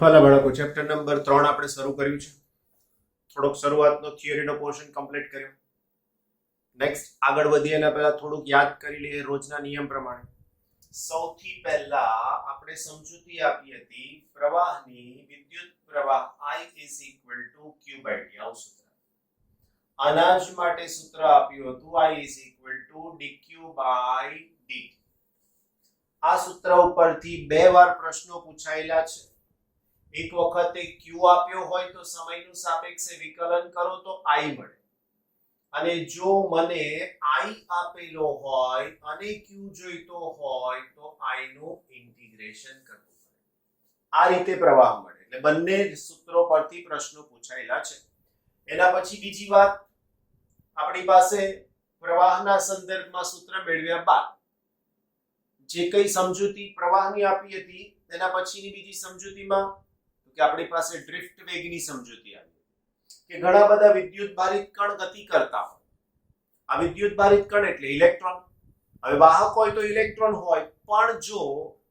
હાલા બાળકો chapter number 3 આપણે શરૂ કર્યું છે. થોડોક શરૂઆતનો થિયરીનો પોર્શન કમ્પ્લીટ કર્યો. નેક્સ્ટ આગળ વધીએ એના પહેલા થોડુંક યાદ કરી લઈએ રોજના નિયમ પ્રમાણે. સૌથી પહેલા આપણે સમજૂતી આપી હતી પ્રવાહની વિદ્યુત પ્રવાહ I q/d. આવું સૂત્ર. અનાજ માટે સૂત્ર આપ્યું હતું I dq/dt. આ સૂત્ર ઉપરથી બે વાર પ્રશ્નો પૂછાયેલા છે. એક વખતે q આપ્યો હોય તો સમયનું સાપેક્ષે વિકલન કરો તો I મળે, અને જો મને I આપેલો હોય અને q જોઈતો હોય તો I નું ઇન્ટિગ્રેશન કરવું પડે. આ રીતે પ્રવાહ મળે. એટલે બંને સૂત્રો પરથી પ્રશ્નો પૂછાયેલા છે. એના પછી બીજી વાત, આપણી પાસે પ્રવાહના સંદર્ભમાં સૂત્ર મેળવ્યા બાદ જે કઈ સમજૂતી પ્રવાહની આપી હતી તેના પછીની બીજી સમજૂતીમાં કે આપણી પાસે ડ્રિફ્ટ વેગની સમજૂતી આવી કે ઘણા બધા વિદ્યુત ભારિત કણ ગતિ કરતા હોય. આ વિદ્યુત ભારિત કણ એટલે ઇલેક્ટ્રોન. હવે વાહક હોય તો ઇલેક્ટ્રોન હોય, પણ જો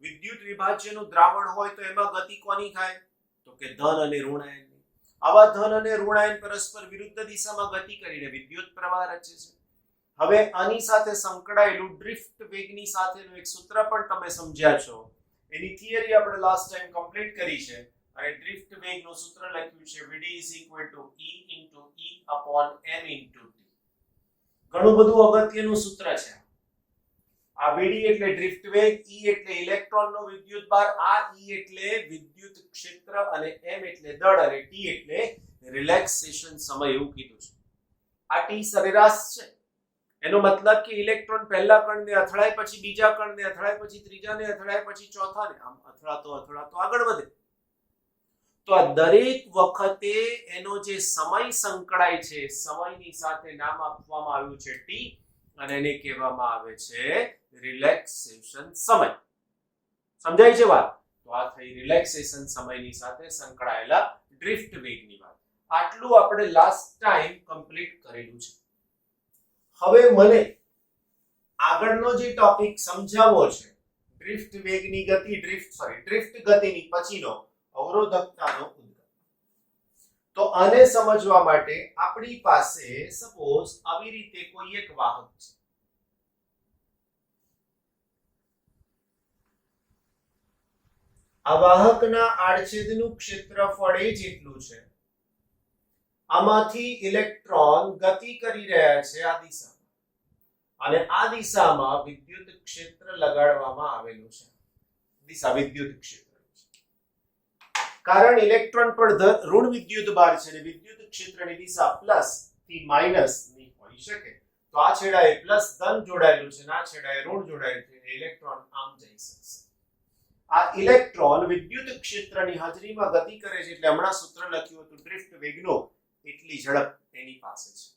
વિદ્યુત વિભાજ્યનું દ્રાવણ હોય તો એમાં ગતિ કોની થાય? તો કે ધન અને ઋણ આયનની. આવા ધન અને ઋણ આયન પરસ્પર વિરુદ્ધ દિશામાં ગતિ કરીને વિદ્યુત પ્રવાહ રચે છે. હવે આની સાથે સંકળાયેલું ડ્રિફ્ટ વેગની સાથેનું એક સૂત્ર પણ તમે સમજ્યા છો. એની થિયરી આપણે લાસ્ટ ટાઈમ કમ્પ્લીટ કરી છે. અને ડ્રિફ્ટ વેગનું સૂત્ર લખ્યું છે Vd = E/E/m × T. ઘણું બધું અગત્યનું સૂત્ર છે. આ Vd એટલે ડ્રિફ્ટ વેગ, E એટલે ઇલેક્ટ્રોનનો વિદ્યુત ભાર, આ E એટલે વિદ્યુત ક્ષેત્ર, અને m એટલે દળ, અને T એટલે રિલેક્સેશન સમય એવું કીધું છે. આ T સરેરાશ છે. એનો મતલબ કે ઇલેક્ટ્રોન પહેલા કણને અથડાય, પછી બીજા કણને અથડાય, પછી ત્રીજાને અથડાય, પછી ચોથાને, આમ અથડાતો આગળ વધે. તો આ દરેક વખતે એનો જે સમય સંકળાય છે, સમયની સાથે નામ આપવામાં આવ્યું છે T, અને એને કહેવામાં આવે છે રિલેક્સેશન સમય. સમજાય છે વાત? તો આ થઈ રિલેક્સેશન સમયની સાથે સંકળાયેલા ડ્રિફ્ટ વેગની વાત. આટલું આપણે લાસ્ટ ટાઈમ કમ્પ્લીટ કરેલું છે. હવે મને આગળનો જે ટોપિક સમજાવવો છે, ડ્રિફ્ટ વેગની ગતિ, ડ્રિફ્ટ ગતિની પછીનો અવરોધકતાનો ઉદ્ગમ. તો આને સમજવા માટે આપણી પાસે સપોઝ આવી રીતે કોઈ એક વાહક છે. આ વાહકના આડછેદનું ક્ષેત્રફળ એ જેટલું છે. આમાંથી ઇલેક્ટ્રોન ગતિ કરી રહ્યા છે આ દિશામાં, અને આ દિશામાં વિદ્યુત ક્ષેત્ર લગાડવામાં આવેલું છે. દિશા વિદ્યુત ક્ષેત્ર, કારણ ઇલેક્ટ્રોન પર ઋણ વિદ્યુત ભાર છે અને વિદ્યુત ક્ષેત્રની દિશા પ્લસ થી માઈનસ ની હોઈ શકે. તો આ છેડાએ પ્લસ ધન જોડાયેલું છે, આ છેડાએ ઋણ જોડાયેલું છે. ઇલેક્ટ્રોન આમ જઈ શકશે. આ ઇલેક્ટ્રોન વિદ્યુત ક્ષેત્રની હાજરીમાં ગતિ કરે છે, એટલે હમણાં સૂત્ર લખ્યું હતું ડ્રિફ્ટ વેગનો, એટલી ઝડપ એની પાસે છે.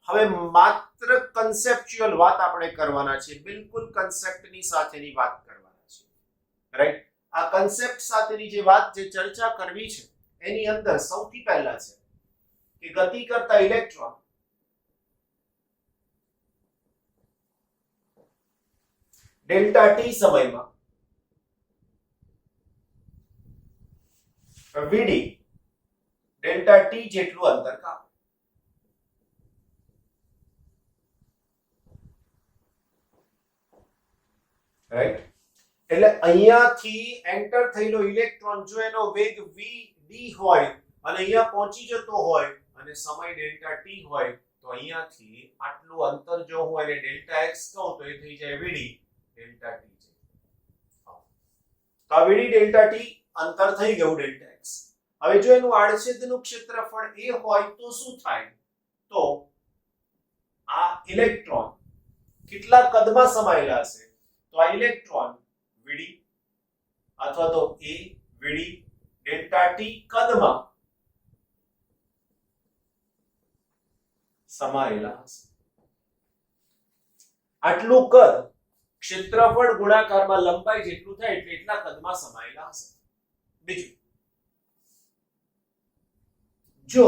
હવે માત્ર કન્સેપ્ચ્યુઅલ વાત આપણે કરવાના છે, બિલકુલ કન્સેપ્ટની સાથેની વાત કરવાના છે. રાઈટ? આ કન્સેપ્ટ સાથેની જે વાત, જે ચર્ચા કરવી છે, એની અંદર સૌથી પહેલા છે કે ગતિ કરતા ઇલેક્ટ્રોન ડેલ્ટા ટી સમયમાં Vd ડેલ્ટા ટી જેટલું અંતર કાપે. રાઈટ? એટલે અહીંયાથી એન્ટર થયેલો ઇલેક્ટ્રોન જો એનો વેગ vd હોય અને અહીંયા પહોંચી જતો હોય અને સમય ડેલ્ટા ટી હોય, તો અહીંયાથી આટલું અંતર જો હું એને ડેલ્ટા x કહું તો એ થઈ જાય vd ડેલ્ટા ટી. તો આ vd ડેલ્ટા ટી અંતર થઈ ગયું ડેલ્ટા x. હવે જો એનું આડછેદનું ક્ષેત્રફળ એ હોય તો શું થાય? તો આ ઇલેક્ટ્રોન કેટલા કદમાં સમાયેલા હશે? તો આ ઇલેક્ટ્રોન Vd અથવા તો a Vd ડેલ્ટા ટી કદમાં સમાયેલા હશે. આટલું કદ ક્ષેત્રફળ ગુણાકારમાં લંબાઈ જેટલું થાય એટલે એટલા કદમાં સમાયેલા હશે. બીજું, જો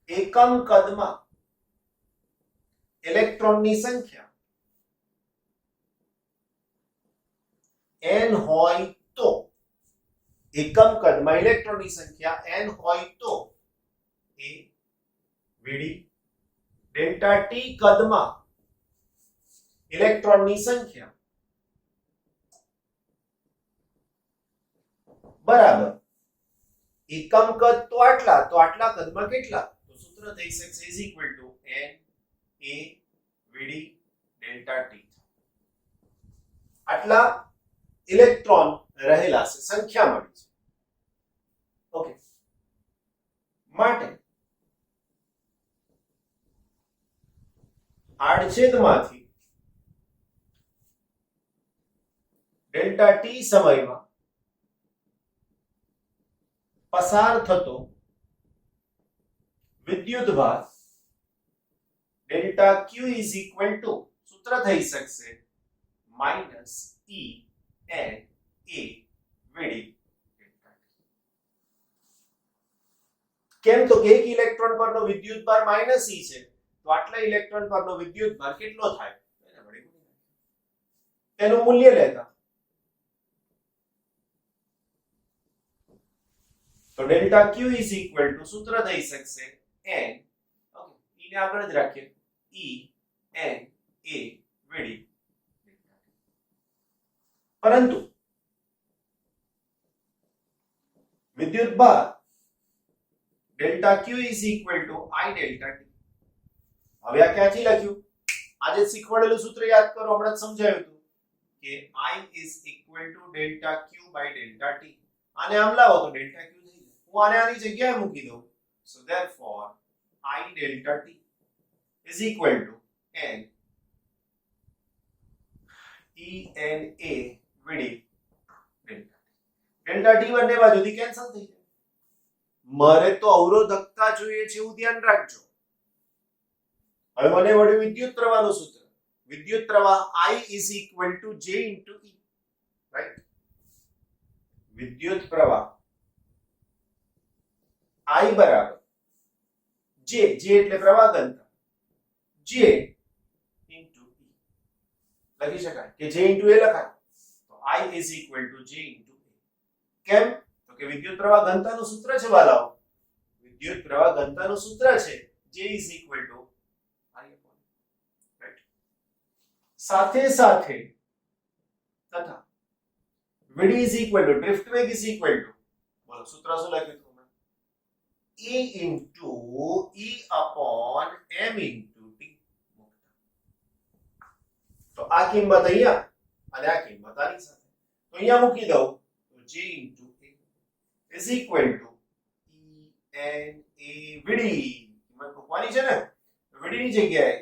એકમ કદમાં ઇલેક્ટ્રોનની સંખ્યા n હોય તો એકમ કદમાં ઇલેક્ટ્રોનની સંખ્યા n હોય તો a vd ડેલ્ટા t કદમાં ઇલેક્ટ્રોનની સંખ્યા બરાબર એકમ કદ તો આટલા કદમાં કેટલા, તો સૂત્ર થઈ શકશે is equal to n a vd delta t. આટલા ઇલેક્ટ્રોન રહેલા છે, સંખ્યા મળી છે. ઓકે, માટે આડછેદમાંથી ડેલ્ટા t સમયમાં પસાર થતો વિદ્યુતભાર delta q is equal two સૂત્ર થઈ શકશે minus e n a vd. કેમ તો કે એક ઇલેક્ટ્રોન પરનો વિદ્યુતભાર માઇનસ e છે, તો આટલા ઇલેક્ટ્રોન પરનો વિદ્યુતભાર કેટલો થાય તેનું મૂલ્ય લેતા, તો delta q is equal two સૂત્ર થઈ શકશે n, ઓકે, e ને આગળ જ રાખીએ, e n a vd. પરંતુ વિદ્યુતભાર delta q is equal two i delta t. હવે આ ક્યાંથી લખ્યું? આજે શીખવાડેલું સૂત્ર યાદ કરો, હમણાં જ સમજાવ્યું હતું કે i is equal to delta q by delta t. આને આમ લાવો તો ડેલ્ટા q થઈ જાય. હું આને આની જગ્યાએ મૂકી દઉં, so therefore i delta t is equal to n e n a vd delta t બંને બાજુથી કેન્સલ થઈ જાય. મારે તો અવરોધકતા જોઈએ છે એવું ધ્યાન રાખજો. હવે મને મળ્યું વિદ્યુત પ્રવાહનું સૂત્ર. વિદ્યુત પ્રવાહ I is equal to J into E, right? વિદ્યુત પ્રવાહ I બરાબર J એટલે પ્રવાહ ઘનતા, J into E લખી શકાય કે J into A લખાય, તો I is equal to J into A. કેમ? તો કે વિદ્યુત પ્રવાહ ઘનતાનું સૂત્ર છે વાલાઓ, વિદ્યુત પ્રવાહ ઘનતાનું સૂત્ર છે J is equal to I upon, right? સાથે સાથે તથા vd is equal to drift વેગ is equal to, બોલો સૂત્ર શું લખ્યું હતું? E into E upon m into t. તો આ કિંમત અહીંયા અને આ કિંમત આની સાથે, તો અહીંયા મૂકી દઉં તો J into A is equal to E n a vd. કિંમત મૂકવાની છે ને, vd ની જગ્યાએ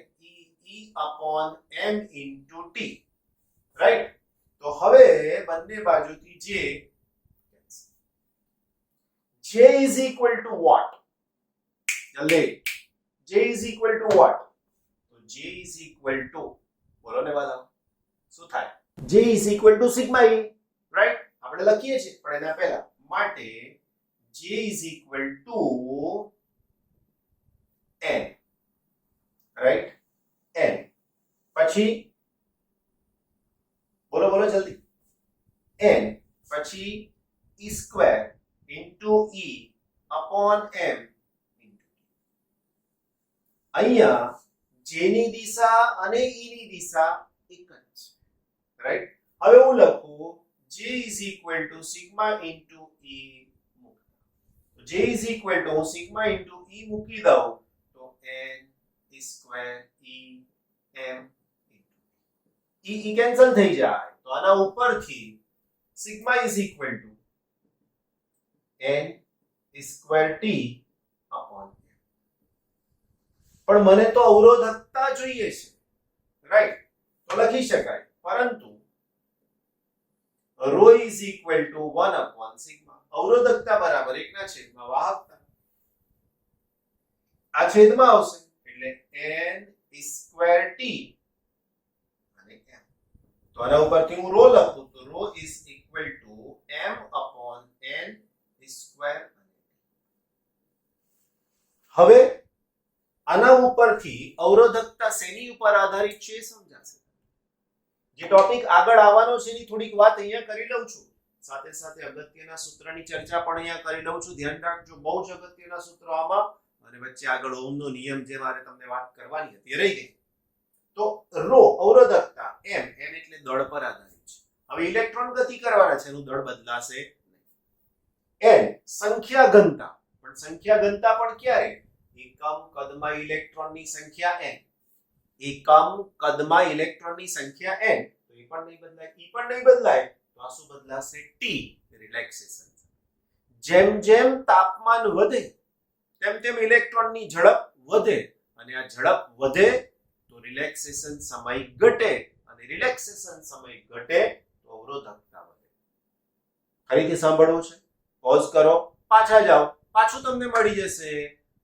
E upon m into t, right? તો હવે બંને બાજુથી J is equal to what? જલ્દી, J is equal to what? તો J is equal to, બોલો ને વાલા, શું થાય? J is equal to sigma E, right? આપણે લખીએ છીએ પણ એના પહેલા માટે J is equal to n, right? n પછી બોલો જલ્દી, n પછી e square into e upon m. અહીંયા j ની દિશા અને e ની દિશા એક જ છે, રાઈટ? હવે હું લખું j is equal to sigma into e. તો j is equal to sigma into e મૂકી દઉં તો n e square e m e cancel થઈ જાય, તો આના ઉપરથી sigma is equal to n square t upon m. પણ મને તો અવરોધકતા જોઈએ છે, રાઈટ? તો લખી શકાય, પરંતુ rho is equal to 1 upon sigma. અવરોધકતા બરાબર 1 ના છેદમાં વાહકતા. આ છેદમાં આવશે એટલે n square t અને m. તો આના ઉપરથી હું rho લખું તો rho is equal to m upon n square. હવે આના ઉપરથી અવરોધકતા શેની ઉપર આધારિત છે સમજાશે. જે ટોપિક આગળ આવવાનો છે એની થોડીક વાત અહીંયા કરી લઉં છું. સાથે સાથે અગત્યના સૂત્રની ચર્ચા પણ અહીંયા કરી લઉં છું. ધ્યાન રાખજો, બહુ જ અગત્યના સૂત્રો આમાં, અને વચ્ચે આગળ ઓહમનો નિયમ જે મારે તમને વાત કરવાની હતી એ રહી ગઈ. તો રો અવરોધકતા, એમ એટલે દળ પર આધારિત છે. હવે ઇલેક્ટ્રોન ગતિ કરવાના છે, એનું દળ બદલાશે નહીં. એન સંખ્યા ઘનતા, પણ સંખ્યા ઘનતા પણ ક્યારે? એકમ કદમાં ઇલેક્ટ્રોનની સંખ્યા n. એકમ કદમાં ઇલેક્ટ્રોનની સંખ્યા n, તો એ પણ નહીં બદલાય. એ પણ નહીં બદલાય તો આ શું બદલાશે? t, relaxation. જેમ જેમ તાપમાન વધે તેમ તેમ ઇલેક્ટ્રોનની ઝડપ વધે, અને આ ઝડપ વધે તો રિલેક્સેશન સમય ઘટે, અને રિલેક્સેશન સમય ઘટે તો અવરોધકતા વધે. ફરીથી સાંભળવું છે? પોઝ કરો, પાછા જાઓ, પાછું તમને મળી જશે.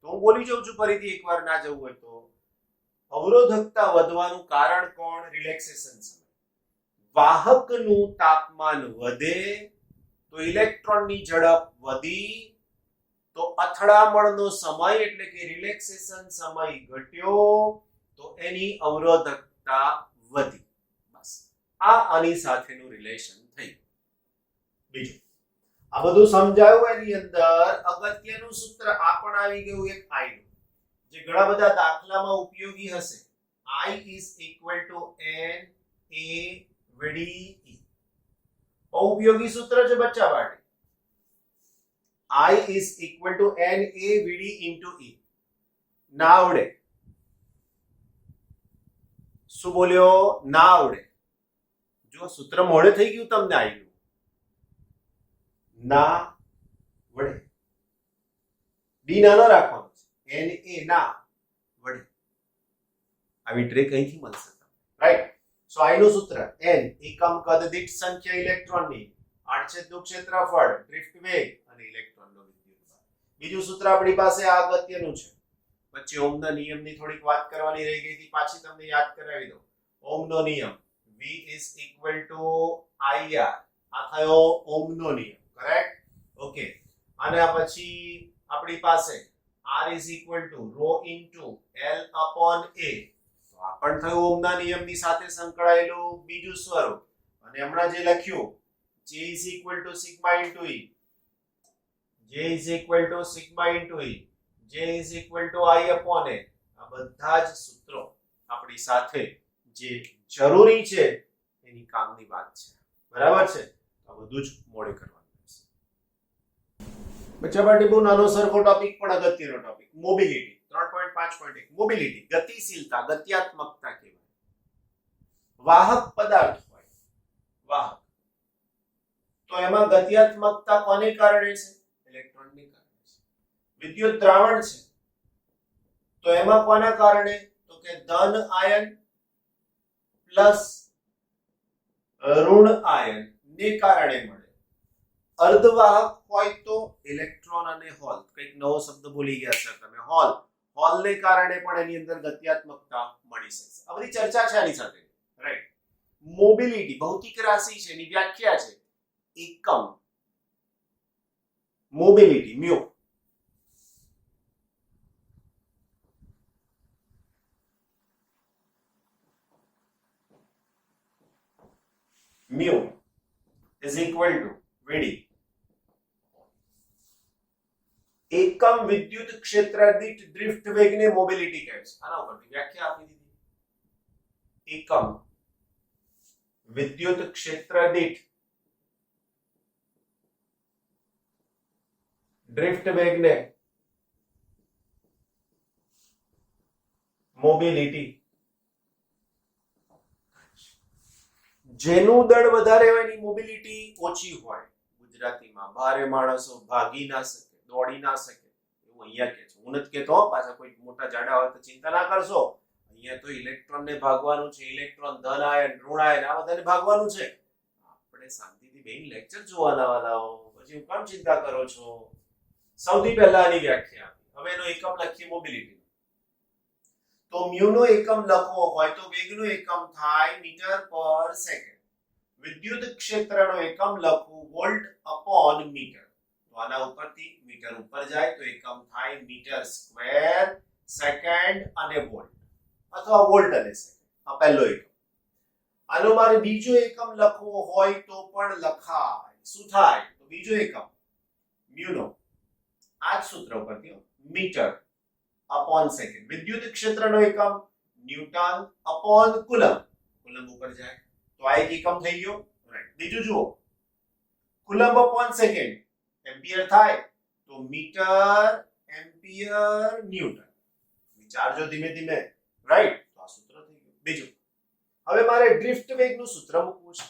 તો હું બોલી જાઉં છું ફરીથી, એકવાર ના જવું હોય તો. અવરોધકતા વધવાનું કારણ કોણ? રિલેક્સેશન સમય. વાહકનું તાપમાન વધે તો ઇલેક્ટ્રોનની ઝડપ વધી, તો અથડામણનો સમય એટલે કે રિલેક્સેશન સમય ઘટ્યો તો એની અવરોધકતા વધી. બસ આ આની સાથેનું રિલેશન થયું. બીજું આ બધું સમજાયું, એની અંદર અગત્યનું સૂત્ર આ પણ આવી ગયું, એક I નું, જે ઘણા બધા દાખલામાં ઉપયોગી હશે. I is equal to N A VD E. બહુ ઉપયોગી સૂત્ર છે બચ્ચા માટે. I is equal to N A VD into E. ના આવડે? શું બોલ્યો? ના આવડે? જો સૂત્ર મોડે થઈ ગયું તમને I નું. ના વડે. ડી નાનો રાખવાનો છે, N A ના વડે. આવી ટ્રીક અહીંથી મળશે તમને, રાઈટ? સો I નું સૂત્ર n એકમ કદ દીઠ સંખ્યા ઇલેક્ટ્રોનની, આડછેદનું ક્ષેત્રફળ, ડ્રિફ્ટ વેગ અને ઇલેક્ટ્રોનનો વિદ્યુતભાર. બીજું સૂત્ર આપણી પાસે આ અગત્યનું છે. વચ્ચે ઓહમના નિયમની થોડીક વાત કરવાની રહી ગઈ હતી, પાછી તમને યાદ કરાવી દઉં. ઓહમનો નિયમ V is equal to IR. આ થયો ઓહમનો નિયમ, કરેક્ટ? ઓકે. અને પછી આપણી પાસે R is equal to rho into L upon A. તો આ પણ થયું ઓહમના નિયમની સાથે સંકળાયેલું બીજું સ્વરૂપ. અને હમણાં જે લખ્યું J is equal to sigma into E. J is equal to sigma into E. J is equal to I upon A. આ બધા જ સૂત્રો આપણી સાથે જે જરૂરી છે એની કામની વાત છે, બરાબર છે? આ બધું જ મોડે કરવાનું છે. બચ્ચા માટે બહુ નાનો સરખો ટોપિક પણ અગત્યનો ટોપિક, મોબિલિટી 3.5.1. મોબિલિટી ગતિશીલતા, ગત્યાત્મકતા કહેવાય. વાહક પદાર્થ હોય, વાહક, તો એમાં ગત્યાત્મકતા કોને કારણે છે? ઇલેક્ટ્રોનને કારણે છે. વિદ્યુત દ્રાવણ છે તો એમાં કોના કારણે? તો કે ધન આયન પ્લસ ઋણ આયન ને કારણે મળે. અર્ધવાહક હોય તો ઇલેક્ટ્રોન અને હોલ. કંઈક નવો શબ્દ ભૂલી ગયા સર તમે, હોલ. હોલને કારણે પણ એની અંદર ગત્યાત્મકતા મળી શકશે. આ બધી ચર્ચા છે આની સાથે, રાઈટ? મોબિલિટી ભૌતિક રાશિ છે, એની વ્યાખ્યા છે એકમ. Mobility mu. mu is equal to VD. એકમ વિદ્યુત ક્ષેત્ર દીઠ ડ્રિફ્ટ વેગને મોબિલિટી કહે છે. આના ઉપરથી વ્યાખ્યા આપી દીધી. એકમ વિદ્યુત ક્ષેત્ર દીઠ ડ્રિફ્ટ વેગને મોબિલિટી. જેનું દળ વધારે હોય એની મોબિલિટી ઓછી હોય. ગુજરાતીમાં ભારે માણસો ભાગી ના શકે, દોડી ના શકે, એવું અહીંયા કહે છે. હું નથી કહેતો પાછા કોઈ મોટા જાડા હોય તો ચિંતા ના કરશો. અહીંયા તો ઇલેક્ટ્રોન ને ભાગવાનું છે. ઇલેક્ટ્રોન ધન આયન, ઋણ આયન આ બધાને ભાગવાનું છે. આપણે શાંતિથી બેન લેક્ચર જોવાના વાલાઓ, પછી હું કેમ ચિંતા કરો છો? સૌથી પહેલા આની વ્યાખ્યા આપી. હવે એનો એકમ લખીએ મોબિલિટી. તો મ્યુ નો એકમ લખવો હોય તો વેગનો એકમ થાય મીટર પર સેકન્ડ. વિદ્યુત ક્ષેત્રનો એકમ લખવું વોલ્ટ અપોન મીટર. તો આના ઉપરથી મીટર ઉપર જાય તો એકમ થાય મીટર સ્ક્વેર સેકન્ડ અને વોલ્ટ, અથવા વોલ્ટ અને સેકન્ડ. આ પહેલો એકમ. આનો મારે બીજો એકમ લખવો હોય તો પણ લખાય. શું થાય તો બીજો એકમ મ્યુનો આ જ સૂત્ર ઉપરથી મીટર અપોન સેકન્ડ વિદ્યુત ક્ષેત્રનો એકમ ન્યૂટન અપોન કુલમ કુલમ ઉપર જાય તો આ એક એકમ થઈ ગયો રાઈટ બીજું જુઓ કુલમ અપોન સેકન્ડ એમ્પિયર થાય તો મીટર એમ્પિયર ન્યૂટન વિચારજો ધીમે ધીમે રાઈટ તો આ સૂત્ર થઈ ગયું બીજું હવે મારે ડ્રિફ્ટ વેગનું સૂત્ર મૂકવું છે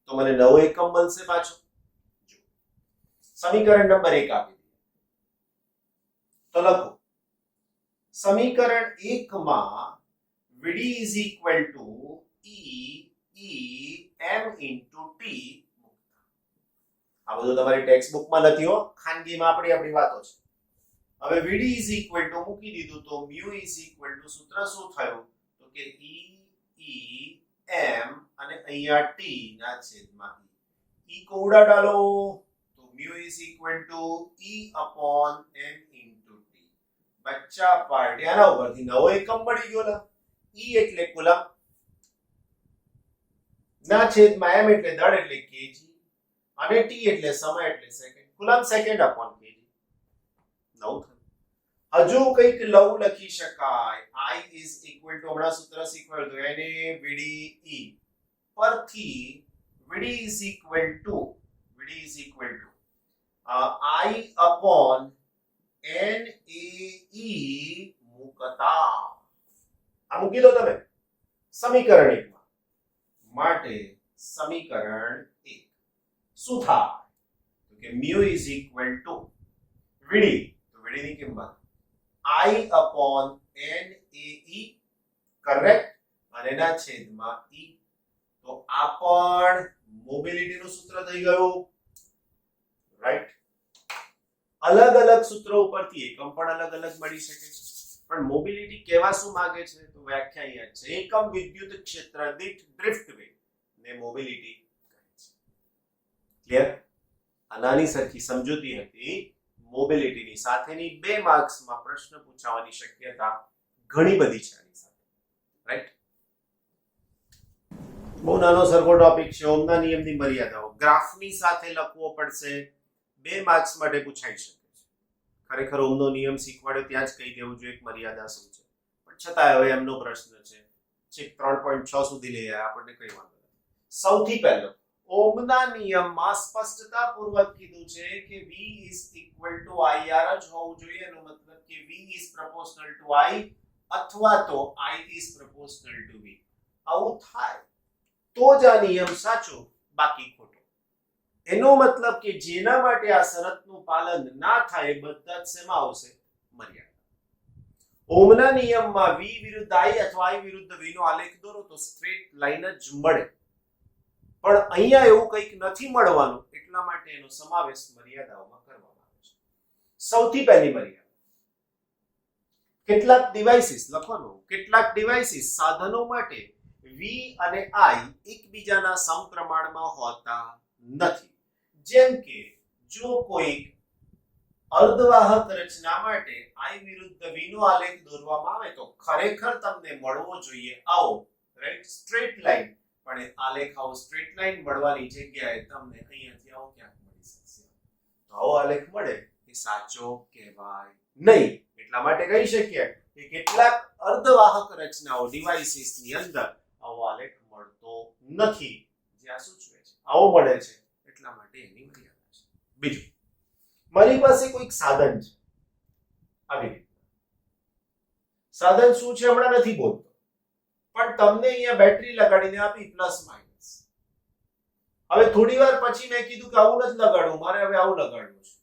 તો મને નવો એકમ મળશે પાછો સમીકરણ નંબર 1 આપી દઈએ તો લખો સમીકરણ 1 માં Vd is equal to E m t આ બધું તમારી ટેક્સ્ટ બુકમાં નથી હો ખાનગીમાં આપણી વાતો છે હવે Vd is equal to મૂકી દીધું તો mu is equal to સૂત્ર શું થયું તો કે E m અને અહીંયા t ના છેદમાં E को उड़ा डालो तो mu is equal to E upon m into t બચ્ચા પાર્ટ આના ઉપરથી નવો એકમ મળી ગયો લા E એટલે કુલમ ના છેદમાં m એટલે દળ એટલે kg અને t એટલે સમય એટલે second coulomb second upon kg નવું થયું હજુ કંઈક લવ લખી શકાય I is equal to હમણાં સૂત્ર શીખવાડ્યું તો એને Vd E પરથી Vd is equal to I upon NAE મુકતા આ મૂકી દો તમે સમીકરણ 1 માં માટે સમીકરણ 1 શું થાય તો કે mu is equal to Vd તો Vd ની કિંમત I upon NAE કરેક્ટ અને ના છેદમાં E તો આ પણ મોબિલિટી નું સૂત્ર થઈ ગયું રાઈટ અલગ અલગ સૂત્રો ઉપરથી એકમ પણ અલગ અલગ મળી શકે છે પણ મોબિલિટી કેવા શું માંગે છે તો વ્યાખ્યા અહીંયા છે એકમ વિદ્યુત ક્ષેત્ર દીઠ ડ્રિફ્ટ વેગ ને મોબિલિટી કહે છે ક્લિયર આનાની સરખી સમજૂતી હતી મોબિલિટીની સાથેની 2 માર્ક્સમાં પ્રશ્ન પૂછાવાની શક્યતા ઘણી બધી છે આની સાથે રાઈટ બહુ નાનો સરખો ટોપિક છે ઓમના નિયમની મર્યાદાઓ ગ્રાફની સાથે લખવો પડશે 2 માર્ક્સ માટે પૂછાઈ શકે છે ખરેખર ઓમનો નિયમ શીખવાડ્યો ત્યાં જ કહી દેવું જોઈએ એક મર્યાદા શું છે પણ છતાં હવે એમનો પ્રશ્ન છે છેક 3.6 સુધી લઈ આવ્યા આપણને કઈ વાંધો નથી સૌથી પહેલો ઓમના નિયમમાં સ્પષ્ટતાપૂર્વક કીધું છે કે V is equal to IR જ હોવું જોઈએ એનો મતલબ કે V is proportional to I અથવા તો I is proportional to V આવું થાય તો જ આ નિયમ સાચો બાકી ખોટો એનો મતલબ કે જેના માટે આ શરતનું પાલન ના થાય બધા જ શેમાં આવશે મર્યાદા ઓમના નિયમમાં V વિરુદ્ધ I અથવા I વિરુદ્ધ V નો આલેખ દોરો તો સ્ટ્રેટ લાઈન જ મળે પણ અહીંયા એવું કંઈક નથી મળવાનું એટલા માટે એનો સમાવેશ મર્યાદાઓમાં કરવામાં આવે છે સૌથી પહેલી મર્યાદા કેટલાક ડિવાઇસીસ લખવાનું કેટલાક ડિવાઇસીસ સાધનો માટે V અને I એકબીજાના સમપ્રમાણમાં હોતા નથી જેમ કે જો કોઈ અર્ધવાહક રચના માટે I વિરુદ્ધ V નો આલેખ દોરવામાં આવે તો ખરેખર તમને મળવો જોઈએ આવો રાઈટ સ્ટ્રેટ લાઈન પણ એ આલેખ આવો સ્ટ્રેટ લાઈન મળવાની જગ્યાએ તમને અહીંયાથી આવો ક્યાંક મળી શકશે તો આવો આલેખ મળે એ સાચો કહેવાય નહીં એટલા માટે કહી શકીએ કે કેટલાક અર્ધવાહક રચનાઓ ડિવાઇસીસની અંદર આવો આલેખ મળતો નથી જે આ સૂચવે છે આવો મળે છે એટલા માટે એની મર્યાદા છે બીજું મારી પાસે કોઈક સાધન છે આવી રીતે સાધન શું છે હમણાં નથી બોલતો પણ તમને અહીંયા બેટરી લગાડીને આપી પ્લસ માઇનસ હવે થોડી વાર પછી મેં કીધું કે આવું નથી લગાડવું મારે હવે આવું લગાડવું છે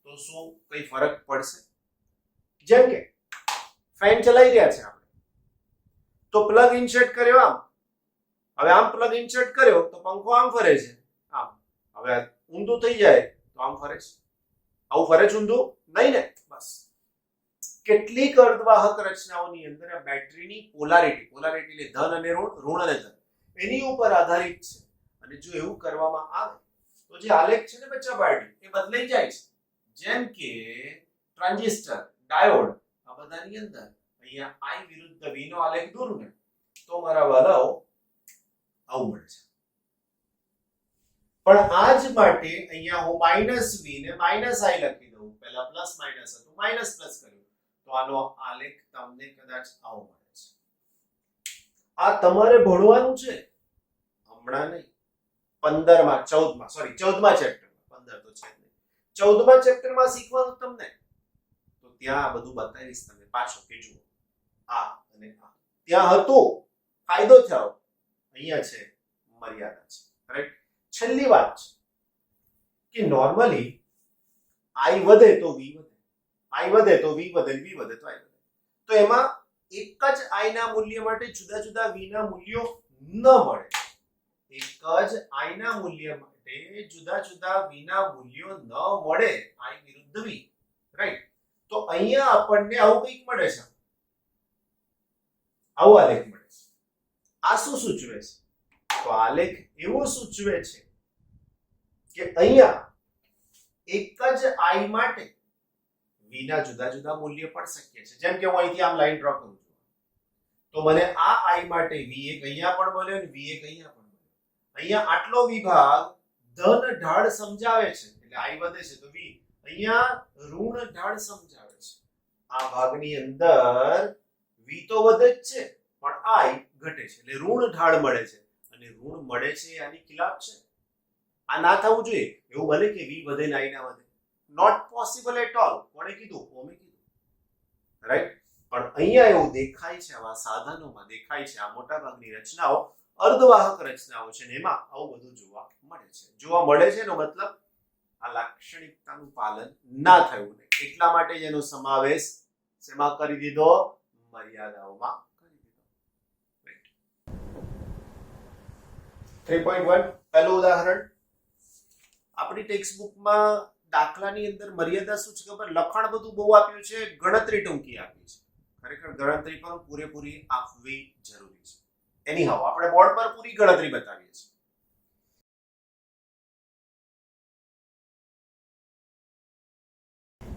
તો શું કઈ ફરક પડશે જેમ કે ફેન ચલાવી રહ્યા છે આપણે તો પ્લગ ઇન્સર્ટ કર્યો આમ હવે આમ પ્લગ ઇન્સર્ટ કર્યો તો પંખો આમ ફરે છે આમ હવે ઊંધું થઈ જાય તો આમ ફરે છે આવું ફરે છે ઊંધું નહીં ને બસ કેટલીક અર્ધવાહક રચનાઓની અંદર આ બેટરીની પોલારિટી એટલે ધન અને ઋણ અને ધન એની ઉપર આધારિત છે અને જો એવું કરવામાં આવે તો જે આલેખ છે ને બચ્ચા પાર્ટી એ બદલાઈ જાય છે જેમ કે ટ્રાન્ઝિસ્ટર ડાયોડ આ બધાની અંદર અહીંયા I વિરુદ્ધ V નો આલેખ દોરું ને તો મારા વાલાઓ આવું મળે છે પણ આજ માટે અહીંયા હું -v ને -i લખી દઉં. પહેલા પ્લસ માઇનસ હતું, માઇનસ પ્લસ કર્યું, તો આનો આલેખ તમને કદાચ આવો મળે છે. આ તમારે ભણવાનું છે હમણાં નહીં, 15માં 14માં સોરી 14મા ચેપ્ટરમાં, 15 તો છે નહીં, 14મા ચેપ્ટરમાં શીખવાનું તમને. તો ત્યાં આ બધું બતાવીશ તમને પાછો કે જુઓ આ અને આ ત્યાં હતું ફાયદો થયો, અહીંયા છે મર્યાદા છે. રાઈટ. છેલ્લી વાત છે કે નોર્મલી i વધે તો v વધે, i વધે તો v વધે, v વધે તો i વધે. તો એમાં એક જ i ના મૂલ્ય માટે જુદા જુદા v ના મૂલ્યો ન મળે. એક જ i ના મૂલ્ય માટે જુદા જુદા v ના મૂલ્યો ન મળે, i વિરુદ્ધ v. રાઈટ. તો અહીંયા આપણને આવું કંઈક મળે છે, આવો આલેખ મળે છે. આ શું સૂચવે છે? તો આલેખ એવું સૂચવે છે કે અહીંયા એક જ i માટે v ના જુદા જુદા મૂલ્ય પણ શક્ય છે. જેમ કે હું અહીંથી આમ લાઈન ડ્રો કરું છું, તો મને આ i માટે v1 અહીંયા પણ મળ્યો અને v1 અહીંયા પણ મળ્યો. અહીંયા આટલો વિભાગ ધન ઢાળ સમજાવે છે, એટલે i વધે છે તો v. અહીંયા ઋણ ઢાળ સમજાવે છે. આ ભાગની અંદર v તો વધે જ છે પણ i ઘટે છે, એટલે ઋણ ઢાળ મળે છે. અને ઋણ મળે છે આની ખિલાફ છે. આ ના થવું જોઈએ. એવું બને કે v વધે ને i ના વધે. Not possible at all. કોણે કીધું? ઓમે કીધું. રાઈટ. પણ અહીંયા એવું દેખાય છે, આવા સાધનોમાં દેખાય છે, આ મોટા ભાગની રચનાઓ અર્ધવાહક રચનાઓ છે ને એમાં આવું બધું જોવા મળે છે. જોવા મળે છે એનો મતલબ આ લાક્ષણિકતાનું પાલન ના થયું ને એટલા માટે જ એનો સમાવેશ શેમાં કરી દીધો? મર્યાદાઓમાં કરી દીધો. 3.1 પહેલું ઉદાહરણ. આપણી ટેક્સ્ટ બુકમાં દાખલાની અંદર મર્યાદા શું છે ખબર? લખાણ બધું બહુ આપ્યું છે, ગણતરી ટૂંકી આપી છે. ખરેખર ગણતરી પણ પૂરેપૂરી આપવી જરૂરી છે. એની હાવ આપણે બોર્ડ પર પૂરી ગણતરી બતાવીએ છીએ.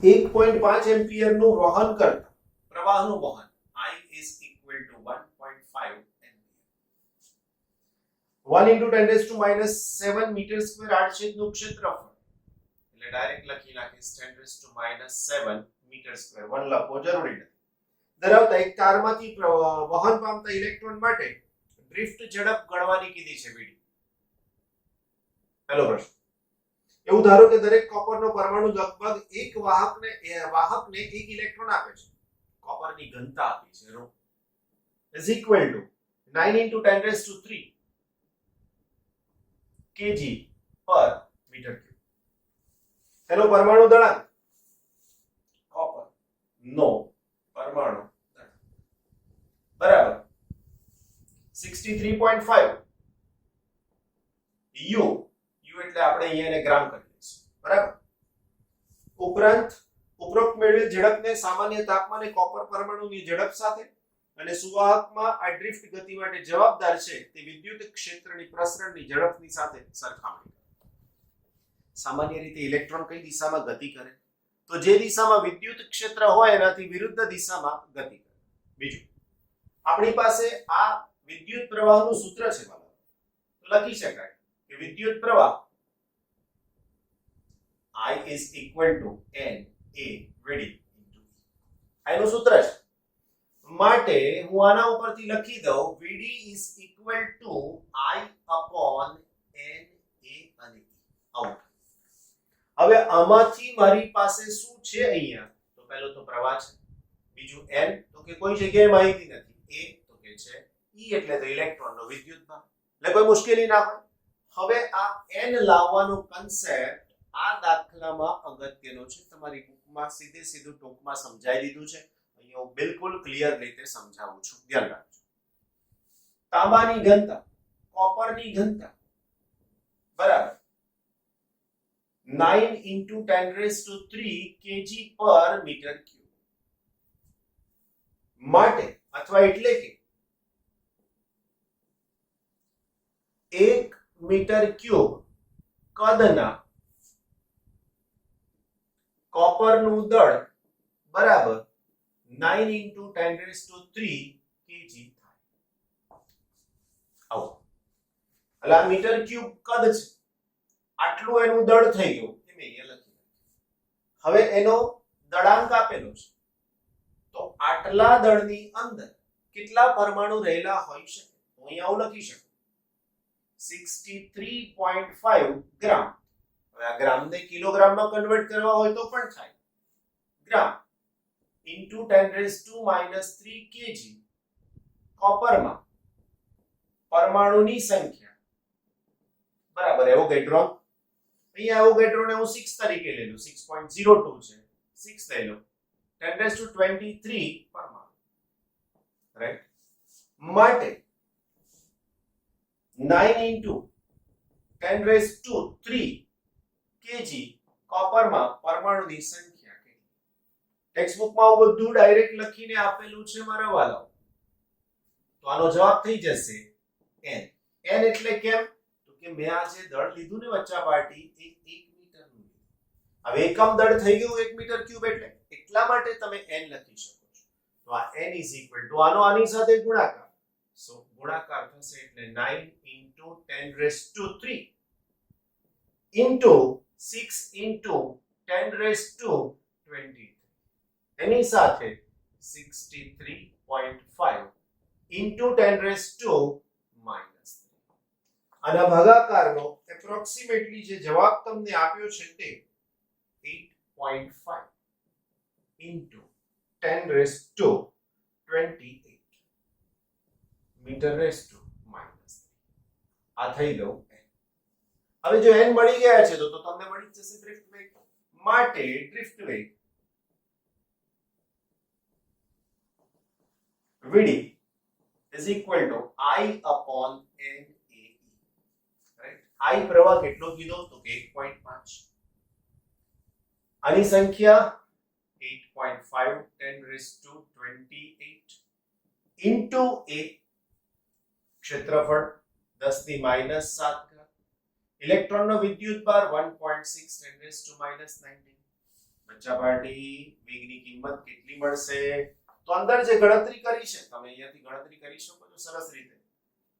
1.5 એમ્પિયરનું વહન કરતા પ્રવાહનું વહન I is equal to 1.5 ampere. 1 into 10 raised to minus 7 metre square આડછેદનું ક્ષેત્રફળ, એટલે ડાયરેક્ટ લખી નાખીશ 10 raised to minus 7 metre square. 1 લખવો જરૂરી નથી. ધરાવતા એક તારમાંથી વહન પામતા ઇલેક્ટ્રોન માટે ડ્રિફ્ટ ઝડપ ગણવાની કીધી છે વીડી. પહેલો પ્રશ્ન. એવું ધારો કે દરેક કોપરનો પરમાણુ લગભગ એક વાહકને એક ઇલેક્ટ્રોન આપે છે. કોપરની ઘનતા આપી છે ρ is equal to 9 into 10 raised to 3 kg per meter cube. તેનો પરમાણુ દળાંક કોપર નો પરમાણુ દળાંક બરાબર 63.5 u એટલે આપણે અહીંયા એને ગ્રામ કરી લઈશું. બરાબર. ઉપરોક્ત મેળવેલ ઝડપને સામાન્ય તાપમાને કોપર પરમાણુની ઝડપ સાથે અને સુવાહકમાં આ ડ્રિફ્ટ ગતિ માટે જવાબદાર છે તે વિદ્યુત ક્ષેત્રની પ્રસરણની ઝડપની સાથે સરખામણી કરો. સામાન્ય રીતે ઇલેક્ટ્રોન કઈ દિશામાં ગતિ કરે? તો જે દિશામાં વિદ્યુત ક્ષેત્ર હોય એનાથી વિરુદ્ધ દિશામાં ગતિ કરે. બીજું, આપણી પાસે આ વિદ્યુત પ્રવાહનું સૂત્ર છે વાલા. તો લખી શકાય કે વિદ્યુત પ્રવાહ I is equal to NA Vd into E. આનું સૂત્ર છે. માટે હું આના ઉપરથી લખી દઉં Vd is equal to I upon NA અને E. આવું. હવે આમાંથી મારી પાસે શું છે અહીંયા? તો પહેલો તો પ્રવાહ છે, બીજું N તો કે કોઈ જગ્યાએ માહિતી નથી, A તો કે છે E એટલે તો ઇલેક્ટ્રોનનો વિદ્યુત ભાગ, એટલે કોઈ મુશ્કેલી ના હોય. હવે આ N લાવવાનો કન્સેપ્ટ આ દાખલામાં અગત્યનો છે. તમારી બુકમાં સીધે સીધું ટૂંકમાં સમજાઈ દીધું છે. અહીંયા હું બિલકુલ ક્લિયર રીતે સમજાવું છું, ધ્યાન રાખજો. તાંબાની ઘનતા, કોપરની ઘનતા બરાબર 9 into 10 raised to 3 kg per meter cube. માટે અથવા એટલે કે 1 મીટર ક્યુબ કદના કોપરનું દળ બરાબર 9 into 10 raised to 3 kg થાય. આવો. એટલે આ મીટર ક્યુબ કદ છે. આટલું એનું દળ થઈ ગયું એ મેં અહીંયા લખી. હવે એનો દળાંક આપેલો છે તો આટલા દળની અંદર કેટલા પરમાણુ રહેલા હોઈ શકે તો અહીંયા હું લખી શકું 63.5 ગ્રામ. હવે આ ગ્રામને કિલોગ્રામમાં કન્વર્ટ કરવા હોય તો પણ થાય. ગ્રામ into 10⁻³ kg કોપરમાં પરમાણુની સંખ્યા બરાબર એવોગેડ્રો. અહીંયા એવોગેડ્રોને હું 6 તરીકે લઈ લઉં. 6.02 છે, 6 લઈ લો. 10⁻23 પરમાણુ, રાઈટ. માટે 9 into 10⁻³ kg કોપરમાં પરમાણુની સંખ્યા કેટલી? ટેક્સ્ટબુકમાં હું બધું ડાયરેક્ટ લખીને આપેલું છે મારા વાલાઓ. તો આનો જવાબ થઈ જશે n. n એટલે કેમ? તો કે મેં આ જે દળ લીધું ને વચ્ચાપાટી એ 1 મીટરનું લીધું. હવે એકમ દળ થઈ ગયું 1 મીટર ક્યુબ એટલે એટલા માટે તમે n લખી શકો છો. તો આ n = આનો આની સાથે ગુણાકાર. સો ગુણાકાર થશે એટલે 9 into 10⁻³ into 6 into 10⁻23 એની સાથે 63.5 into 10⁻³ અને ભાગાકારનો એપ્રોક્સિમેટલી જે જવાબ તમને આપ્યો છે તે 8.5 into 10⁻28 મીટર⁻³ આ થઈ ગયું. હવે જો n મળી ગયા છે તો તમને મળી જશે ડ્રિફ્ટ વેગ. માટે ડ્રિફ્ટ વેગ vd is equal to I upon NAE, right? I પ્રવાહ કેટલો કીધો તો કે 1.5. આની સંખ્યા 8.5 10⁻28 into a ક્ષેત્રફળ 10⁻⁷. ઇલેક્ટ્રોનનો વિદ્યુતભાર 1.6 10⁻⁻19. વચ્ચાપાટી વેગની કિંમત કેટલી મળશે? તો અંદર જે ગણતરી કરી છે તમે અહીંયાથી ગણતરી કરી શકો છો સરસ રીતે.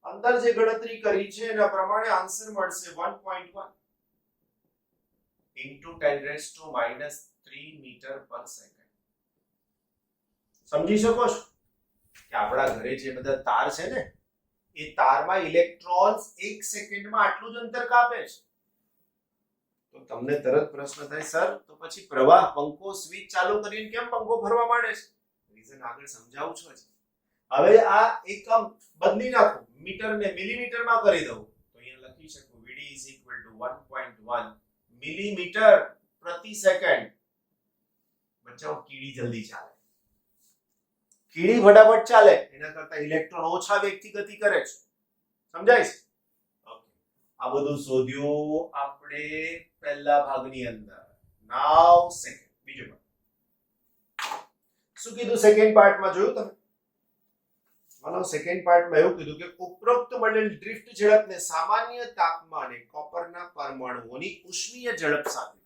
અંદર જે ગણતરી કરી છે એના પ્રમાણે આન્સર મળશે 1.1 into 10⁻³ મીટર પર સેકન્ડ. સમજી શકો છો કે આપણા ઘરે જે બધા તાર છે ને એ તારમાં ઇલેક્ટ્રોન્સ 1 સેકન્ડમાં આટલું જ અંતર કાપે છે. તો તમને તરત પ્રશ્ન થાય સર તો પછી પ્રવાહ પંખો સ્વિચ ચાલુ કરીને કેમ પંખો ફરવા માંડે છે? રીઝન આગળ સમજાવું છું. હવે આ એકમ બદલી નાખું, મીટર ને મિલીમીટરમાં કરી દઉં તો અહીંયા લખી શકું vd is equal to 1.1 millimetre પ્રતિ સેકન્ડ. બચ્ચાઓ કીડી જલ્દી ચાલે, કીડી ફટાફટ ચાલે એના કરતા ઇલેક્ટ્રોન ઓછા વેગથી ગતિ કરે છે. સમજાય છે? ઓકે, આ બધું શોધ્યું આપણે પહેલા ભાગની અંદર. નાઉ સેકન્ડ, બીજો ભાગ. શું કીધું સેકન્ડ પાર્ટમાં જોયું તમે? માનો સેકન્ડ પાર્ટમાં એવું કીધું કે ઉપરોક્ત મળેલ ડ્રિફ્ટ ઝડપને સામાન્ય તાપમાને કોપરના પરમાણુઓની ઉષ્મીય ઝડપ સાથે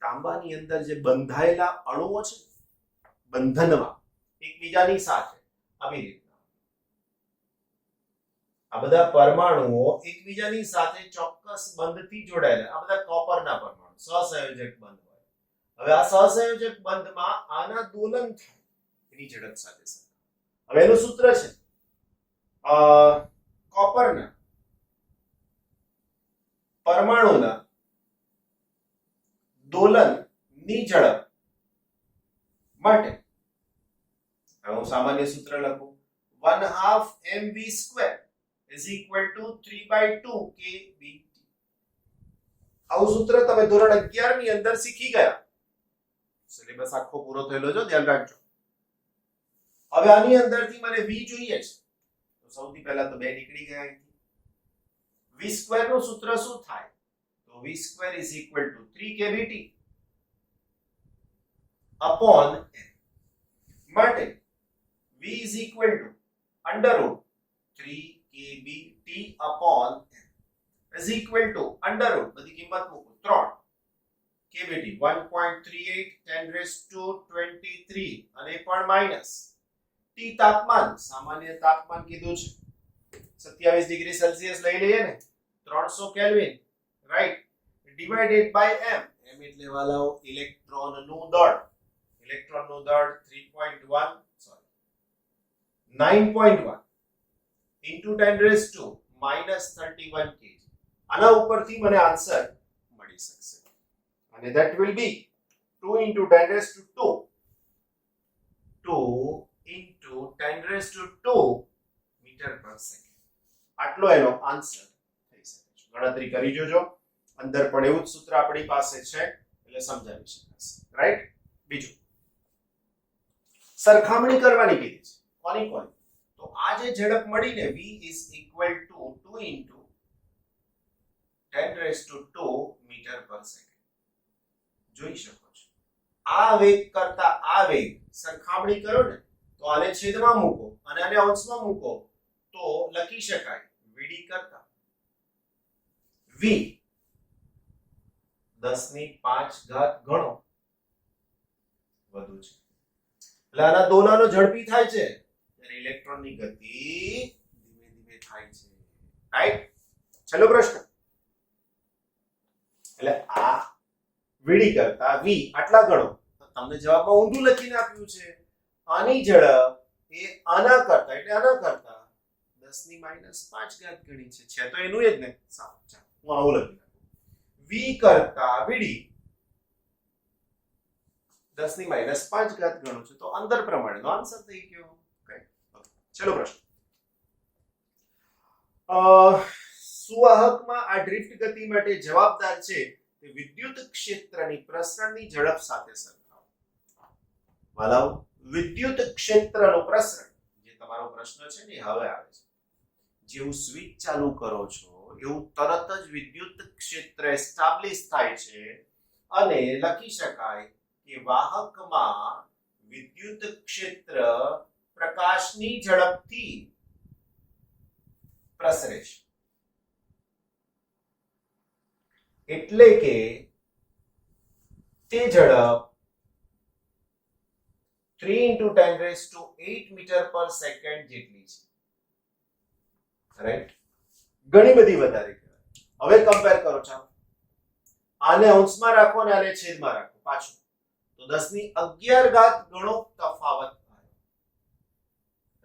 તાંબાની અંદર જે બંધાયેલા અણુઓ છે બંધનમાં એકબીજાની સાથે આવી રીતના આ બધા પરમાણુઓ એકબીજાની સાથે ચોક્કસ બંધથી જોડાયેલા. આ બધા કોપરના પરમાણુ સહસંયોજક બંધ હોય. હવે આ સહસંયોજક બંધમાં આના દોલન થાય એની ઝડપ સાથે. હવે એનું સૂત્ર છે કોપરના પરમાણુના દોલનની ઝડપ માટે હું સામાન્ય સૂત્ર લખું 1/2 mv² is equal to 3/2 kbt. આવું સૂત્ર તમે ધોરણ 11 ની અંદર શીખી ગયા. સિલેબસ આખો પૂરો થયેલો છે, ધ્યાન રાખજો. હવે આની અંદરથી મને v જોઈએ છે તો સૌથી પહેલા તો બે નીકળી ગયા. v² નું સૂત્ર શું થાય? તો v² is equal to 3 kbt upon n. માટે v is equal to √3 kbt upon n is equal to બધી કિંમત મૂકો 3 kbt 1.38 10⁻23 અને પણ માઈનસ T તાપમાન, સામાન્ય તાપમાન કીધું છે 27 ડિગ્રી સેલ્સિયસ લઈ લઈએ ને 300 kelvin right, divided by m. m એટલે વાલાઓ ઇલેક્ટ્રોનનું દળ. ઇલેક્ટ્રોનનું દળ 3.1 sorry 9.1 into 10 raised to -31 kg. આના ઉપરથી મને આન્સર મળી શકશે અને that will be 2 into 10 raised to 2 into 10 raised to 2 metre પર સેકન્ડ. આટલો એનો આન્સર થઈ શકે છે. ગણતરી કરી જોજો. અંદર પણ એવું જ સૂત્ર આપણી પાસે છે એટલે સમજાવી શકાશે. રાઈટ. બીજું સરખામણી કરવાની કીધી છે. કોની કોની? તો આ જે ઝડપ મળીને v is equal to 2 into 10 raised to 2 metre પર સેકન્ડ. જોઈ શકો છો આ વેગ કરતા આ વેગ સરખામણી કરો ને તો આને છેદમાં મૂકો અને આને અંશમાં મૂકો તો લખી શકાય vd કરતા v 10⁵ ગણો વધુ છે. એટલે આના દોલાનો ઝડપી થાય છે ત્યારે ઇલેક્ટ્રોનની ગતિ ધીમે ધીમે થાય છે. રાઈટ. છેલ્લો પ્રશ્ન. એટલે આ vd કરતા v આટલા ગણો તો તમને જવાબમાં ઊંધું લખીને આપ્યું છે. આની ઝડપ એ આના કરતા એટલે આના કરતા 10⁻5 ગણી છે તો એનું જ ને. સારું, ચાલો હું આવું લખી નાખું. v કરતા vd 10⁻5 ગણું છે તો અંદર પ્રમાણેનો આન્સર થઈ ગયો. ચલો પ્રશ્ન. સુવાહકમાં આ ડ્રિફ્ટ ગતિ માટે જવાબદાર છે તે વિદ્યુત ક્ષેત્રની પ્રસરણની ઝડપ સાથે સરખાવો. વાલાઓ વિદ્યુત ક્ષેત્રનું પ્રસરણ જે તમારો પ્રશ્ન છે ને હવે આવે છે. જેવું સ્વિચ ચાલુ કરો છો એવું તરત જ વિદ્યુત ક્ષેત્ર એસ્ટાબ્લિશ થાય છે અને લખી શકાય કે વાહકમાં વિદ્યુત ક્ષેત્ર પ્રકાશની ઝડપથી પ્રસરે છે. એટલે કે તે ઝડપ 3 into 10 raised to 8 મીટર પર સેકન્ડ જેટલી છે. રાઈટ. ઘણી બધી વધારે કહેવાય. હવે કમ્પેર કરો. ચાલો આને અંશમાં રાખો અને આને છેદમાં રાખો પાછું તો 10⁻11 ગણો તફાવત આવ્યો.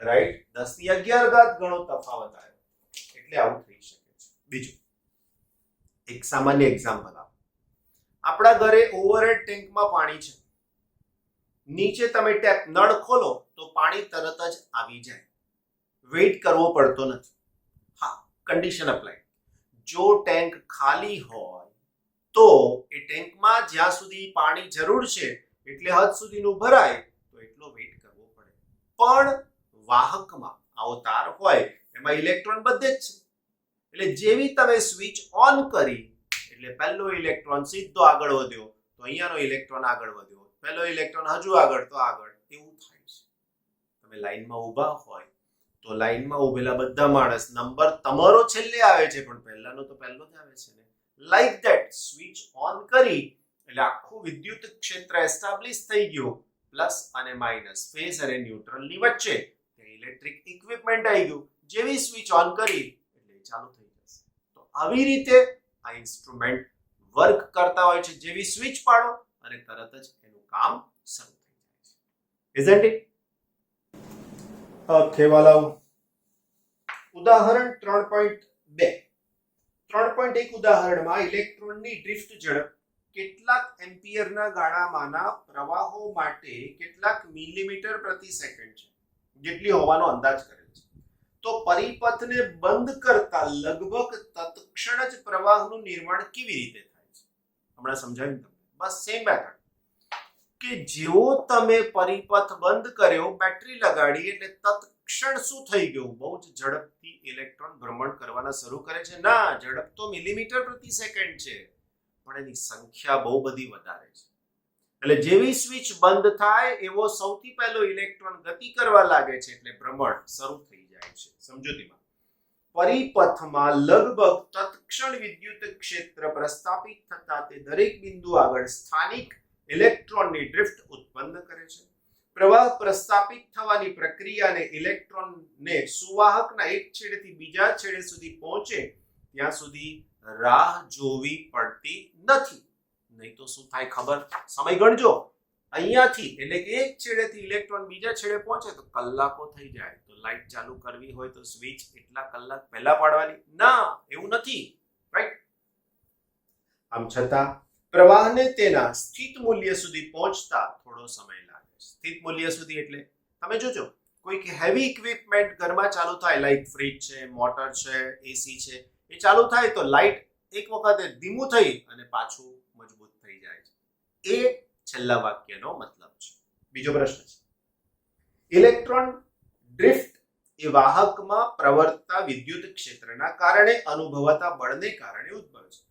રાઈટ. 10⁻11 ગણો તફાવત આવ્યો એટલે આવું થઈ શકે છે. બીજું એક સામાન્ય એક્ઝામ્પલ આપો. આપણા ઘરે ઓવરહેડ ટેન્કમાં પાણી છે. નીચે તમે ટેપ નળ ખોલો તો પાણી તરત જ આવી જાય. વેઇટ કરવો પડતો નથી. હા, કન્ડિશન અપ્લાય. જો ટેન્ક ખાલી હોય તો એ ટેન્કમાં જ્યાં સુધી પાણી જરૂર છે એટલે હદ સુધીનું ભરાય તો એટલો વેઇટ કરવો પડે. પણ વાહકમાં આવો તાર હોય એમાં ઇલેક્ટ્રોન બધે જ છે. એટલે જેવી તમે સ્વિચ ઓન કરી એટલે પહેલો ઇલેક્ટ્રોન સીધો આગળ વધ્યો તો અહીંયાનો ઇલેક્ટ્રોન આગળ વધ્યો, પહેલો ઇલેક્ટ્રોન હજુ આગળ તો આગળ, એવું થાય છે. તમે લાઈનમાં ઊભા હોય તો લાઈનમાં ઊભેલા બધા માણસ નંબર તમારો છેલ્લે આવે છે પણ પહેલાનો તો પહેલો જ આવે છે ને. લાઈક ધેટ સ્વિચ ઓન કરી એટલે આખું વિદ્યુત ક્ષેત્ર એસ્ટાબ્લિશ થઈ ગયું. પ્લસ અને માઇનસ ફેઝ અને ન્યુટ્રલ ની વચ્ચે ઇલેક્ટ્રિક ઇક્વિપમેન્ટ આવી ગયું. જેવી સ્વિચ ઓન કરી એટલે ચાલુ થઈ જશે. તો આવી રીતે આ ઇન્સ્ટ્રુમેન્ટ વર્ક કરતા હોય છે. જેવી સ્વિચ પાડો અને તરત જ એનું કામ શરૂ થઈ જાય છે. Isn't it? ઓકે વાલાઓ, ઉદાહરણ 3.2. 3.1 ઉદાહરણમાં ઇલેક્ટ્રોનની ડ્રિફ્ટ ઝડપ કેટલાક એમ્પિયરના ગાળામાંના પ્રવાહો માટે કેટલાક મિલીમીટર પ્રતિ સેકન્ડ છે જેટલી હોવાનો અંદાજ કરેલ છે. તો પરિપથને બંધ કરતા લગભગ તત્ક્ષણ જ પ્રવાહનું નિર્માણ કેવી રીતે થાય છે? હમણાં સમજાવ્યું તમને. બસ સેમ મેથડ કે જેવો તમે પરિપથ બંધ કર્યો, બેટરી લગાડી એટલે તત્ક્ષણ શું થઈ ગયું? બહુ જ ઝડપથી ઇલેક્ટ્રોન ભ્રમણ કરવાના શરૂ કરે છે. ના, ઝડપ તો મિલીમીટર પ્રતિ સેકન્ડ છે પણ એની સંખ્યા બહુ બધી વધારે છે. એટલે જેવી સ્વિચ બંધ થાય એવો સૌથી પહેલો ઇલેક્ટ્રોન ગતિ કરવા લાગે છે એટલે ભ્રમણ શરૂ થઈ જાય છે. સમજૂતીમાં પરિપથમાં લગભગ તત્ક્ષણ વિદ્યુત ક્ષેત્ર પ્રસ્થાપિત થતા તે દરેક બિંદુ આગળ સ્થાનિક ઇલેક્ટ્રોનની ડ્રિફ્ટ ઉત્પન્ન કરે છે. પ્રવાહ પ્રસ્થાપિત થવાની પ્રક્રિયાને ઇલેક્ટ્રોનને સુવાહકના એક છેડેથી બીજા છેડે સુધી પહોંચે ત્યાં સુધી રાહ જોવી પડતી નથી. નહીં તો શું થાય ખબર? સમય ગણજો. અહીંયાથી એટલે કે એક છેડેથી ઇલેક્ટ્રોન બીજા છેડે પહોંચે તો કલાકો થઈ જાય. તો લાઈટ ચાલુ કરવી હોય તો સ્વિચ એટલા કલાક પહેલા પાડવાની? ના, એવું નથી, રાઈટ? આમ છતાં પ્રવાહને તેના સ્થિત મૂલ્ય સુધી પહોંચતા થોડો સમય લાગે છે. સ્થિત મૂલ્ય સુધી એટલે તમે જોજો, કોઈક હેવી ઇક્વિપમેન્ટ ઘરમાં ચાલુ થાય, લાઈક ફ્રીજ છે, મોટર છે, એસી છે, એ ચાલુ થાય તો લાઈટ એક વખતે ધીમું થઈ અને પાછું મજબૂત થઈ જાય છે. એ છેલ્લા વાક્યનો મતલબ છે. બીજો પ્રશ્ન છે, ઇલેક્ટ્રોન ડ્રિફ્ટ એ વાહકમાં પ્રવર્તતા વિદ્યુત ક્ષેત્રના કારણે અનુભવાતા બળને કારણે ઉદ્ભવે છે.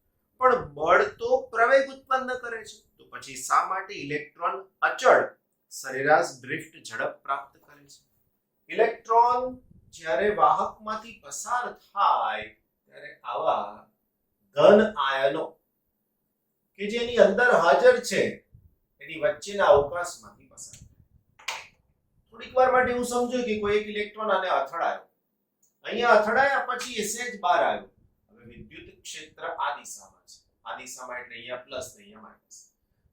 પણ બળ તો પ્રવેગ ઉત્પન્ન કરે છે, તો પછી શા માટે ઇલેક્ટ્રોન અચળ સરેરાશ ડ્રિફ્ટ ઝડપ પ્રાપ્ત કરે છે? ઇલેક્ટ્રોન જ્યારે વાહકમાંથી પસાર થાય ત્યારે આવા ધન આયનો કે જેની અંદર હાજર છે એની વચ્ચેના અવકાશમાંથી પસાર થાય. થોડીક વાર માટે હું સમજુ કે કોઈ એક ઇલેક્ટ્રોન આને અથડાયો, અહીંયા અથડાયા પછી એ સહેજ બહાર આવ્યો. હવે વિદ્યુત ક્ષેત્ર આ દિશામાં છે, આ દિશામાં એટલે અહીંયા પ્લસ ને અહીંયા માઇનસ.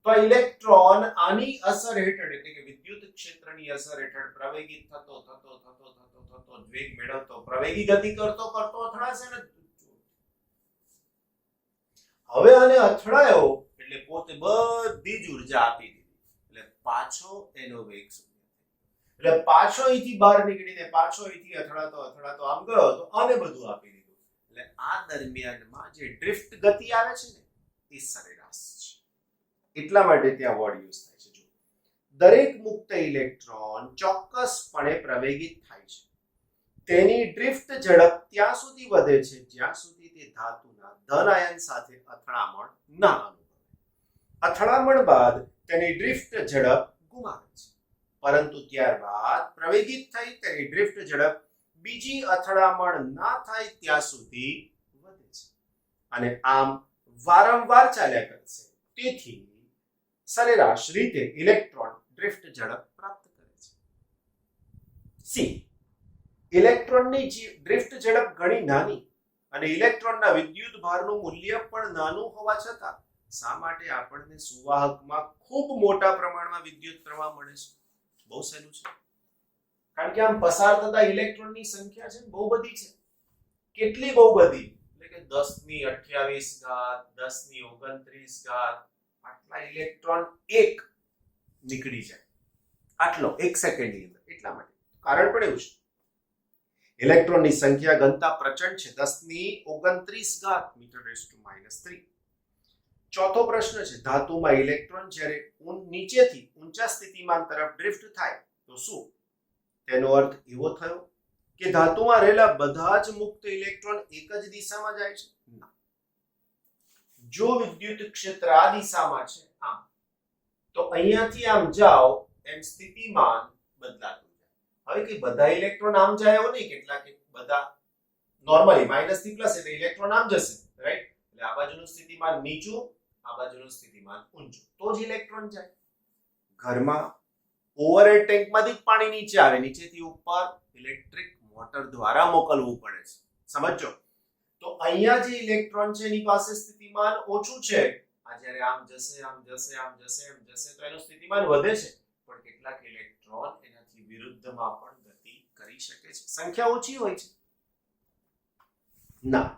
તો આ ઇલેક્ટ્રોન આની અસર હેઠળ એટલે કે વિદ્યુત ક્ષેત્રની અસર હેઠળ પ્રવેગિત થતો વેગ મેળવતો, પ્રવેગી ગતિ કરતો અથડાશે ને. હવે આને અથડાયો એટલે પોતે બધી જ ઉર્જા આપી દીધી, એટલે પાછો એનો વેગ શૂન્ય, એટલે પાછો અહીંથી બહાર નીકળીને પાછો અહીંથી અથડાતો આમ ગયો તો આને બધું આપી દીધું. એટલે આ દરમિયાનમાં જે ડ્રિફ્ટ ગતિ આવે છે ને એ સરેરાશ છે. એટલા માટે ત્યાં વર્ડ યુઝ થાય છે. જો દરેક મુક્ત ઇલેક્ટ્રોન ચોક્કસપણે પ્રવેગિત થાય છે. તેની ડ્રિફ્ટ ઝડપ ત્યાં સુધી વધે છે જ્યાં સુધી તે ધાતુના ધન આયન સાથે અથડામણ ના અનુભવે. અથડામણ બાદ તેની ડ્રિફ્ટ ઝડપ ગુમાવે છે, પરંતુ ત્યારબાદ પ્રવેગિત થઈ તેની ડ્રિફ્ટ ઝડપ બીજી અથડામણ ના થાય ત્યાં સુધી વધે છે, અને આમ વારંવાર ચાલ્યા કરશે. તેથી સરેરાશ રીતે ઇલેક્ટ્રોન ડ્રિફ્ટ ઝડપ પ્રાપ્ત કરે છે. સી, ઇલેક્ટ્રોનની ડ્રિફ્ટ ઝડપ ઘણી નાની અને ઇલેક્ટ્રોનના વિદ્યુત ભારનું મૂલ્ય પણ નાનું હોવા છતાં શા માટે આપણને સુવાહકમાં ખૂબ મોટા પ્રમાણમાં વિદ્યુત પ્રવાહ મળે છે? બહુ સહેલું છે, કારણ કે આમ પસાર થતા ઇલેક્ટ્રોનની સંખ્યા છે બહુ બધી છે. કેટલી બહુ બધી? એટલે કે 1028 1029 આટલા ઇલેક્ટ્રોન એક નીકળી જાય, આટલો એક સેકન્ડની અંદર. એટલા માટે કારણ પણ એવું છે, ઇલેક્ટ્રોનની સંખ્યા ઘનતા પ્રચંડ છે, 1029 મીટર રેઝ ટુ -3. ચોથો પ્રશ્ન છે, ધાતુમાં ઇલેક્ટ્રોન જ્યારે નીચેથી ઊંચા સ્થિતિમાન તરફ ડ્રિફ્ટ થાય તો શું તેનો અર્થ એવો થયો કે ધાતુમાં રહેલા બધા જ મુક્ત ઇલેક્ટ્રોન એક જ દિશામાં જાય છે? ના. જો વિદ્યુત ક્ષેત્ર આ દિશામાં છે આમ, તો અહીંયાથી આમ જાઓ એમ સ્થિતિમાન બદલાતું જાય. હવે કે બધા ઇલેક્ટ્રોન આમ જાય એવું નહીં, કેટલાક બધા નોર્મલી માઈનસ થી પ્લસ એટલે ઇલેક્ટ્રોન આમ જશે, રાઈટ? એટલે આ બાજુનું સ્થિતિમાન નીચું, આ બાજુનું સ્થિતિમાન ઊંચું, તો જ ઇલેક્ટ્રોન જાય. ઘરમાં ઓવરહેડ ટેન્કમાંથી જ પાણી નીચે આવે, નીચેથી ઉપર ઇલેક્ટ્રિક મોટર દ્વારા મોકલવું પડે છે. સમજો? તો અહીંયા જે ઇલેક્ટ્રોન છે એની પાસે સ્થિતિમાન ઓછું છે, આ જ્યારે આમ જશે તો એનું સ્થિતિમાન વધે છે, પણ કેટલાક ઇલેક્ટ્રોન એનાથી વિરુદ્ધમાં પણ ગતિ કરી શકે છે. સંખ્યા ઓછી હોય છે. ના,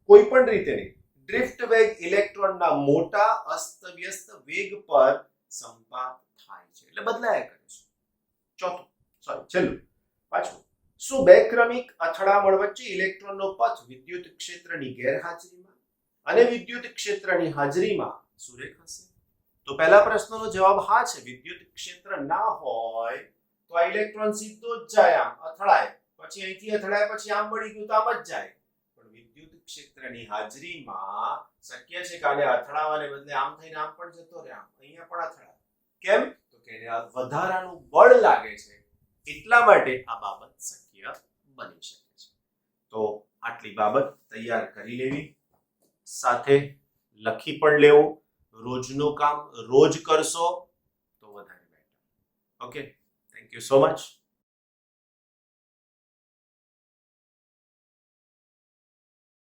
કોઈ પણ રીતે નહીં. ડ્રિફ્ટ વેગ ઇલેક્ટ્રોનના મોટા અસ્તવ્યસ્ત વેગ પર સંપાત થાય છે, એટલે બદલાયા કરે છે. છેલ્લું પાછું, શું બે ક્રમિક અથડામણ વચ્ચે ઇલેક્ટ્રોનનો પથ વિદ્યુત ક્ષેત્રની ગેરહાજરીમાં અને વિદ્યુત ક્ષેત્રની હાજરીમાં સુરેખ હશે? તો પહેલા પ્રશ્નનો જવાબ હા છે. વિદ્યુત ક્ષેત્ર ના હોય તો આ ઇલેક્ટ્રોન સીધો જ જાય, આમ અથડાય, પછી અહીંથી અથડાય, પછી આમ વળી ગયું તો આમ જ જાય. પણ વિદ્યુત ક્ષેત્રની હાજરીમાં શક્ય છે કે આને અથડાવાને બદલે આમ થઈને આમ પણ જતો રહે, આમ અહીંયા પણ અથડાય. કેમ? તો કે એને વધારાનું બળ લાગે છે, એટલા માટે આ બાબત શક્ય બની શકે છે. તો આટલી બાબત તૈયાર કરી લેવી, સાથે લખી પણ લેવું. રોજનું કામ રોજ કરશો તો વધારે better. Okay, thank you so much.